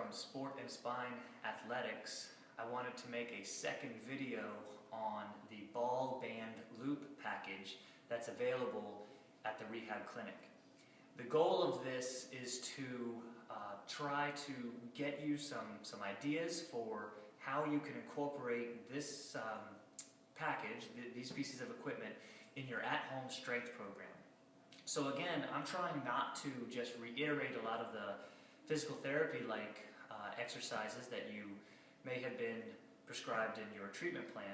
from Sport and Spine Athletics, I wanted to make a second video on the ball band loop package that's available at the Rehab clinic. The goal of this is to try to get you some ideas for how you can incorporate this package, these pieces of equipment, in your at-home strength program. So again, I'm trying not to just reiterate a lot of the physical therapy-like exercises that you may have been prescribed in your treatment plan,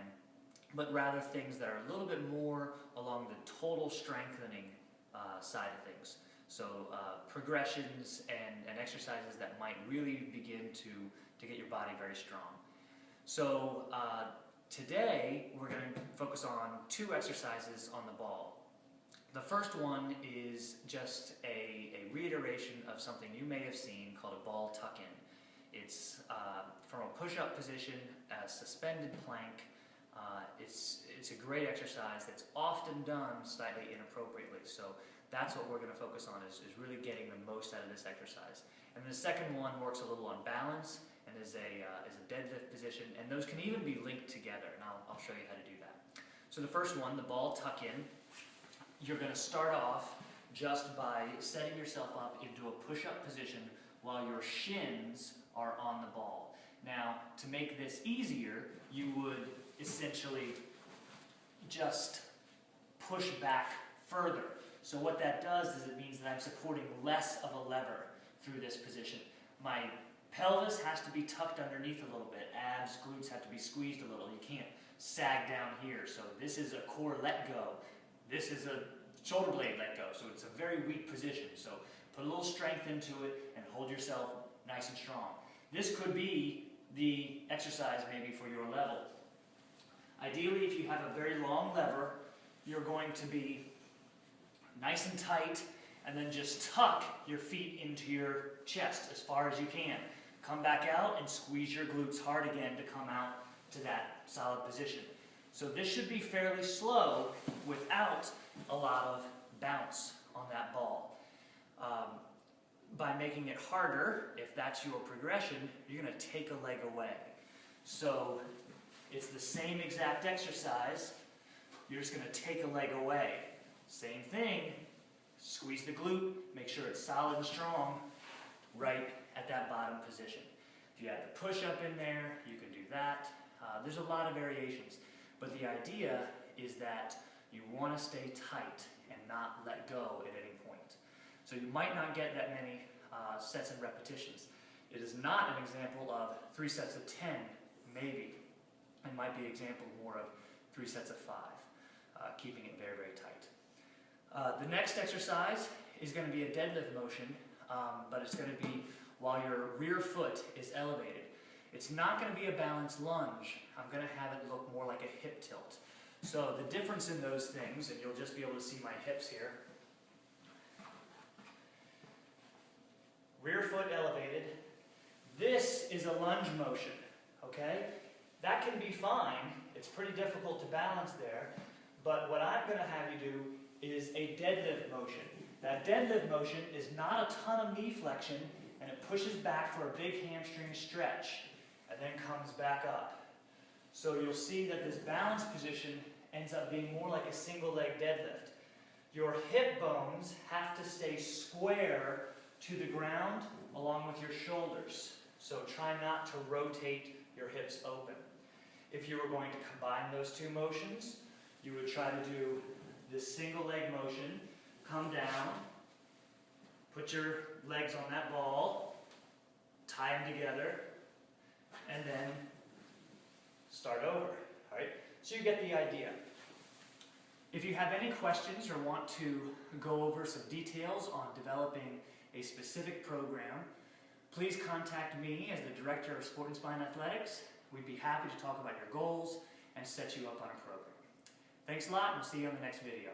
but rather things that are a little bit more along the total strengthening side of things. So progressions and exercises that might really begin to get your body very strong. So today we're going to focus on two exercises on the ball. The first one is just a reiteration of something you may have seen called a ball tuck-in. It's from a push-up position, a suspended plank. It's a great exercise that's often done slightly inappropriately. So that's what we're going to focus on, is really getting the most out of this exercise. And the second one works a little on balance and is a deadlift position, and those can even be linked together, and I'll show you how to do that. So the first one, the ball tuck-in, you're going to start off just by setting yourself up into a push-up position while your shins are on the ball. Now, to make this easier, you would essentially just push back further. So what that does is it means that I'm supporting less of a lever through this position. My pelvis has to be tucked underneath a little bit. Abs, glutes have to be squeezed a little. You can't sag down here. So this is a core let go. This is a shoulder blade let go. So it's a very weak position. So put a little strength into it and hold yourself nice and strong. This could be the exercise maybe for your level. Ideally, if you have a very long lever, you're going to be nice and tight, and then just tuck your feet into your chest as far as you can. Come back out and squeeze your glutes hard again to come out to that solid position. So this should be fairly slow without a lot of bounce on that ball. By making it harder, if that's your progression, you're going to take a leg away. So it's the same exact exercise, you're just going to take a leg away. Same thing, squeeze the glute, make sure it's solid and strong right at that bottom position. If you add the push-up in there, you can do that. There's a lot of variations, but the idea is that you want to stay tight and not let go at any point. So you might not get that many sets and repetitions. It is not an example of 3 sets of 10, maybe. It might be an example more of 3 sets of 5, keeping it very, very tight. The next exercise is going to be a deadlift motion, but it's going to be while your rear foot is elevated. It's not going to be a balanced lunge. I'm going to have it look more like a hip tilt. So the difference in those things, and you'll just be able to see my hips here. Rear foot elevated. This is a lunge motion, okay? That can be fine. It's pretty difficult to balance there, but what I'm going to have you do is a deadlift motion. That deadlift motion is not a ton of knee flexion, and it pushes back for a big hamstring stretch, and then comes back up. So you'll see that this balance position ends up being more like a single leg deadlift. Your hip bones have to stay square to the ground along with your shoulders. So try not to rotate your hips open. If you were going to combine those two motions, you would try to do this single leg motion, come down, put your legs on that ball, tie them together, and then start over. All right? So you get the idea. If you have any questions or want to go over some details on developing a specific program, please contact me as the Director of Sport and Spine Athletics. We'd be happy to talk about your goals and set you up on a program. Thanks a lot, and we'll see you on the next video.